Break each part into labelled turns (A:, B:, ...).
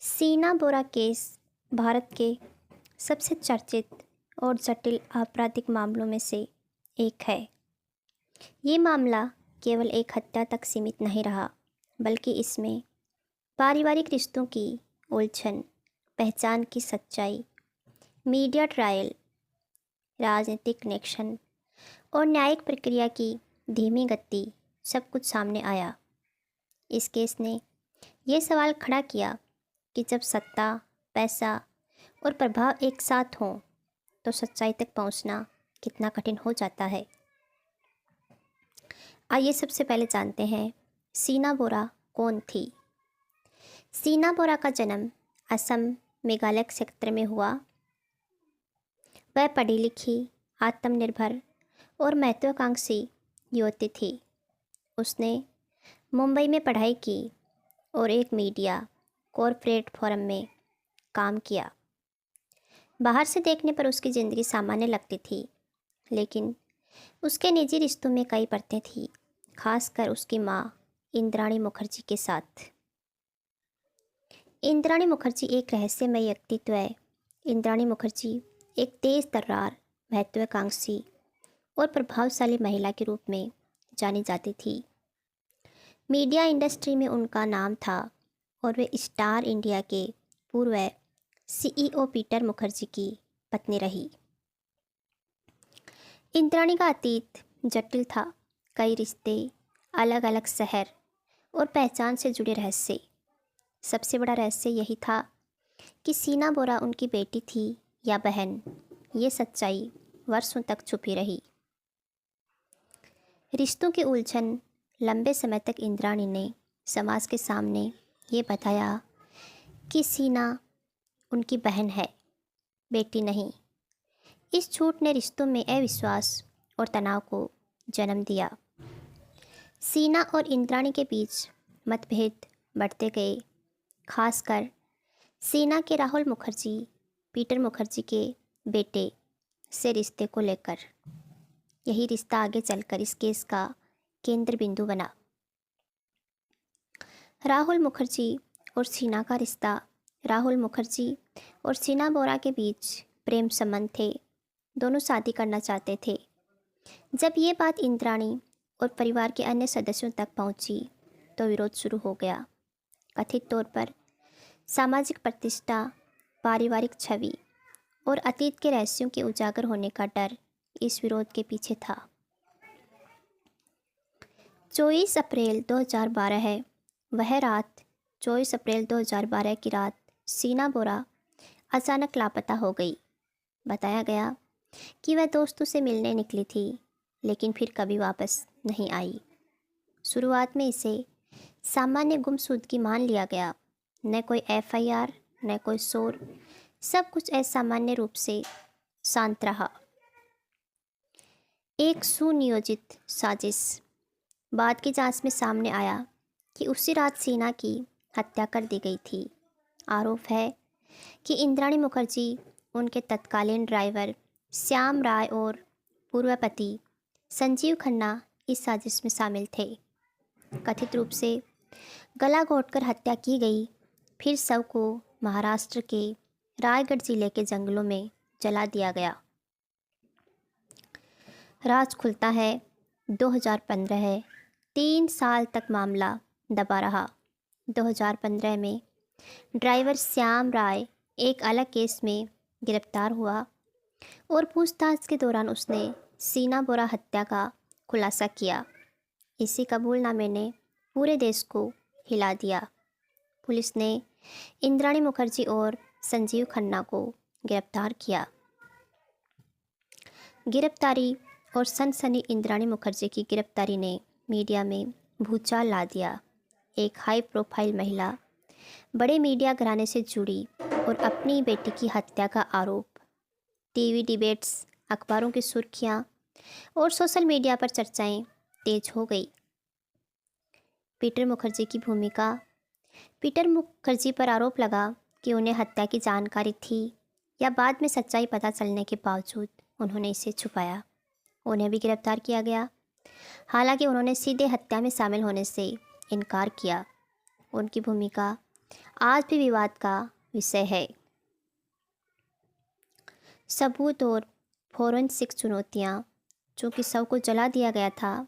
A: सीना बोरा केस भारत के सबसे चर्चित और जटिल आपराधिक मामलों में से एक है। ये मामला केवल एक हत्या तक सीमित नहीं रहा, बल्कि इसमें पारिवारिक रिश्तों की उलझन, पहचान की सच्चाई, मीडिया ट्रायल, राजनीतिक कनेक्शन और न्यायिक प्रक्रिया की धीमी गति सब कुछ सामने आया। इस केस ने यह सवाल खड़ा किया कि जब सत्ता, पैसा और प्रभाव एक साथ हों तो सच्चाई तक पहुंचना कितना कठिन हो जाता है। आइए सबसे पहले जानते हैं सीना बोरा कौन थी। सीना बोरा का जन्म असम मेघालय क्षेत्र में हुआ। वह पढ़ी लिखी, आत्मनिर्भर और महत्वाकांक्षी युवती थी। उसने मुंबई में पढ़ाई की और एक मीडिया कॉरपोरेट फर्म में काम किया। बाहर से देखने पर उसकी ज़िंदगी सामान्य लगती थी, लेकिन उसके निजी रिश्तों में कई परतें थीं, खासकर उसकी मां इंद्राणी मुखर्जी के साथ। इंद्राणी मुखर्जी एक रहस्यमय व्यक्तित्व है। इंद्राणी मुखर्जी एक तेज तर्रार, महत्वाकांक्षी और प्रभावशाली महिला के रूप में जानी जाती थी। मीडिया इंडस्ट्री में उनका नाम था और वे स्टार इंडिया के पूर्व सीईओ पीटर मुखर्जी की पत्नी रही। इंद्राणी का अतीत जटिल था। कई रिश्ते, अलग अलग शहर और पहचान से जुड़े रहस्य। सबसे बड़ा रहस्य यही था कि सीना बोरा उनकी बेटी थी या बहन। ये सच्चाई वर्षों तक छुपी रही। रिश्तों की उलझन लंबे समय तक इंद्राणी ने समाज के सामने ये बताया कि सीना उनकी बहन है, बेटी नहीं। इस झूठ ने रिश्तों में अविश्वास और तनाव को जन्म दिया। सीना और इंद्राणी के बीच मतभेद बढ़ते गए, खासकर सीना के राहुल मुखर्जी, पीटर मुखर्जी के बेटे से रिश्ते को लेकर। यही रिश्ता आगे चलकर इस केस का केंद्र बिंदु बना। राहुल मुखर्जी और सीना का रिश्ता। राहुल मुखर्जी और सीना बोरा के बीच प्रेम संबंध थे। दोनों शादी करना चाहते थे। जब ये बात इंद्राणी और परिवार के अन्य सदस्यों तक पहुंची तो विरोध शुरू हो गया। कथित तौर पर सामाजिक प्रतिष्ठा, पारिवारिक छवि और अतीत के रहस्यों के उजागर होने का डर इस विरोध के पीछे था। 24 अप्रैल 2012 है। वह रात 24 अप्रैल 2012 की रात सीना बोरा अचानक लापता हो गई। बताया गया कि वह दोस्तों से मिलने निकली थी, लेकिन फिर कभी वापस नहीं आई। शुरुआत में इसे सामान्य गुमशुदगी मान लिया गया। न कोई एफआईआर, न कोई शोर, सब कुछ असामान्य रूप से शांत रहा। एक सुनियोजित साजिश। बाद की जांच में सामने आया कि उसी रात सीना की हत्या कर दी गई थी। आरोप है कि इंद्राणी मुखर्जी, उनके तत्कालीन ड्राइवर श्याम राय और पूर्व पति संजीव खन्ना इस साजिश में शामिल थे। कथित रूप से गला घोंटकर हत्या की गई, फिर शव को महाराष्ट्र के रायगढ़ जिले के जंगलों में जला दिया गया। राज खुलता है 2015 है। 3 साल तक मामला दबा रहा। 2015 में ड्राइवर श्याम राय एक अलग केस में गिरफ्तार हुआ और पूछताछ के दौरान उसने सीना बोरा हत्या का खुलासा किया। इसी कबूलनामे ने पूरे देश को हिला दिया। पुलिस ने इंद्राणी मुखर्जी और संजीव खन्ना को गिरफ्तार किया। गिरफ्तारी और सनसनी। इंद्राणी मुखर्जी की गिरफ्तारी ने मीडिया में भूचाल ला दिया। एक हाई प्रोफाइल महिला बड़े मीडिया घराने से जुड़ी और अपनी बेटी की हत्या का आरोप। टीवी डिबेट्स, अखबारों की सुर्खियां और सोशल मीडिया पर चर्चाएं तेज हो गई। पीटर मुखर्जी की भूमिका। पीटर मुखर्जी पर आरोप लगा कि उन्हें हत्या की जानकारी थी, या बाद में सच्चाई पता चलने के बावजूद उन्होंने इसे छुपाया। उन्हें भी गिरफ्तार किया गया, हालांकि उन्होंने सीधे हत्या में शामिल होने से इनकार किया। उनकी भूमिका। आज भी विवाद का विषय है। सबूत और फोरेंसिक चुनौतियाँ। चूँकि शव को जला दिया गया था,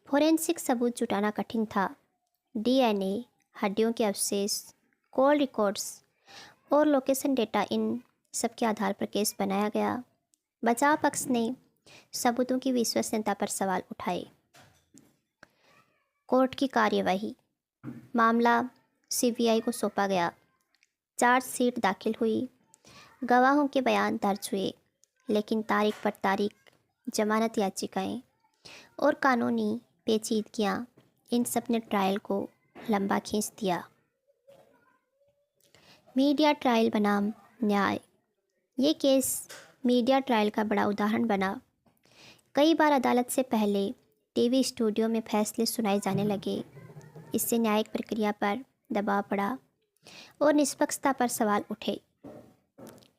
A: फोरेंसिक सबूत जुटाना कठिन था। डीएनए, हड्डियों के अवशेष, कॉल रिकॉर्ड्स और लोकेशन डेटा, इन सब के आधार पर केस बनाया गया। बचाव पक्ष ने सबूतों की विश्वसनीयता पर सवाल उठाए। कोर्ट की कार्यवाही। मामला सीबीआई को सौंपा गया। चार्जशीट दाखिल हुई। गवाहों के बयान दर्ज हुए, लेकिन तारीख पर तारीख, जमानत याचिकाएं और कानूनी पेचीदगियां, इन सब ने ट्रायल को लंबा खींच दिया। मीडिया ट्रायल बनाम न्याय। ये केस मीडिया ट्रायल का बड़ा उदाहरण बना। कई बार अदालत से पहले टीवी स्टूडियो में फैसले सुनाए जाने लगे। इससे न्यायिक प्रक्रिया पर दबाव पड़ा और निष्पक्षता पर सवाल उठे।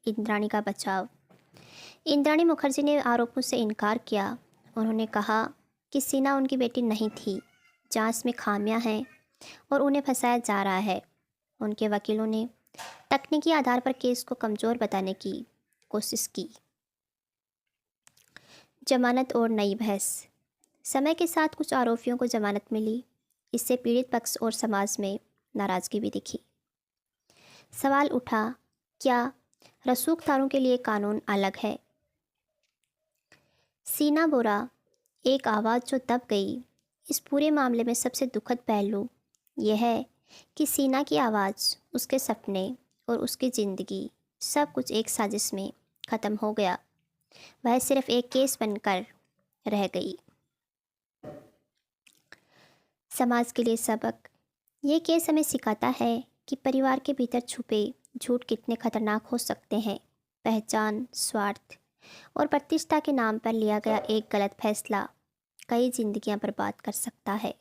A: इंद्राणी का बचाव। इंद्राणी मुखर्जी ने आरोपों से इनकार किया। उन्होंने कहा कि सीना उनकी बेटी नहीं थी, जांच में खामियां हैं और उन्हें फंसाया जा रहा है। उनके वकीलों ने तकनीकी आधार पर केस को कमज़ोर बताने की कोशिश की। जमानत और नई बहस। समय के साथ कुछ आरोपियों को जमानत मिली। इससे पीड़ित पक्ष और समाज में नाराज़गी भी दिखी। सवाल उठा, क्या रसूखदारों के लिए कानून अलग है? सीना बोरा, एक आवाज़ जो दब गई। इस पूरे मामले में सबसे दुखद पहलू यह है कि सीना की आवाज़, उसके सपने और उसकी ज़िंदगी, सब कुछ एक साजिश में ख़त्म हो गया। वह सिर्फ एक केस बनकर रह गई। समाज के लिए सबक। ये केस हमें सिखाता है कि परिवार के भीतर छुपे झूठ कितने खतरनाक हो सकते हैं। पहचान, स्वार्थ और प्रतिष्ठा के नाम पर लिया गया एक गलत फैसला कई जिंदगियां बर्बाद कर सकता है।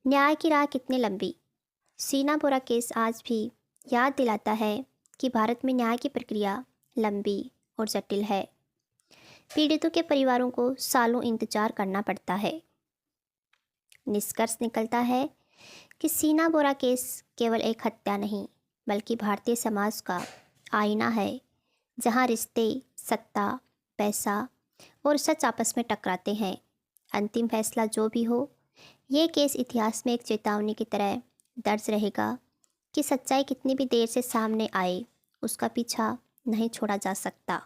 A: न्याय की राह कितनी लंबी। सीना बोरा केस आज भी याद दिलाता है कि भारत में न्याय की प्रक्रिया लंबी और जटिल है। पीड़ितों के परिवारों को सालों इंतजार करना पड़ता है। निष्कर्ष निकलता है कि सीना बोरा केस केवल एक हत्या नहीं, बल्कि भारतीय समाज का आईना है, जहां रिश्ते, सत्ता, पैसा और सच आपस में टकराते हैं। अंतिम फैसला जो भी हो, ये केस इतिहास में एक चेतावनी की तरह दर्ज रहेगा कि सच्चाई कितनी भी देर से सामने आए, उसका पीछा नहीं छोड़ा जा सकता।